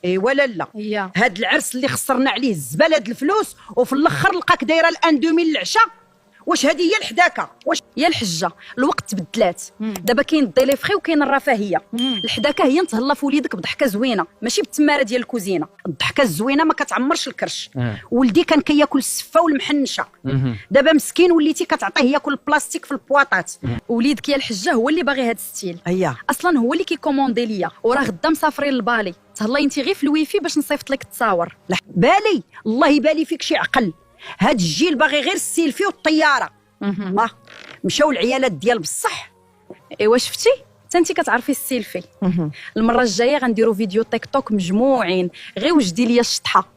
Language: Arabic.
ايوا لا هي هاد العرس اللي خسرنا عليه الزباله د الفلوس وفي الاخر لقاك دايره الان 2000 العشاء. واش هذه هي الحداكه؟ واش يا الحجه الوقت تبدلات. دابا كاين الضيلي فخي وكاين الرفاهيه. الحداكه هي نتهلا في وليدك بضحكه زوينه ماشي بالتماره ديال الكوزينه. الضحكه الزوينه ما كتعمرش الكرش. ولدي كان كياكل السفه والمحنشه، دابا مسكين وليتي كتعطيه ياكل البلاستيك في البواطات. وليدك يا الحجه هو اللي باغي هذا الستيل، هيا اصلا هو اللي كيكوموندي ليا وراه غدا مسافرين لبالي. تهلاي انت غير في الويفي باش نصيفط لك التصاور. بالي الله يبالي فيك شي عقل. هاد الجيل باغي غير السيلفي والطياره. ما مشاو العيالات ديال بصح. ايوا شفتي حتى انت كتعرفي السيلفي. المره الجايه غنديروا فيديو تيك توك مجموعين غير وجدي ليا الشطحه.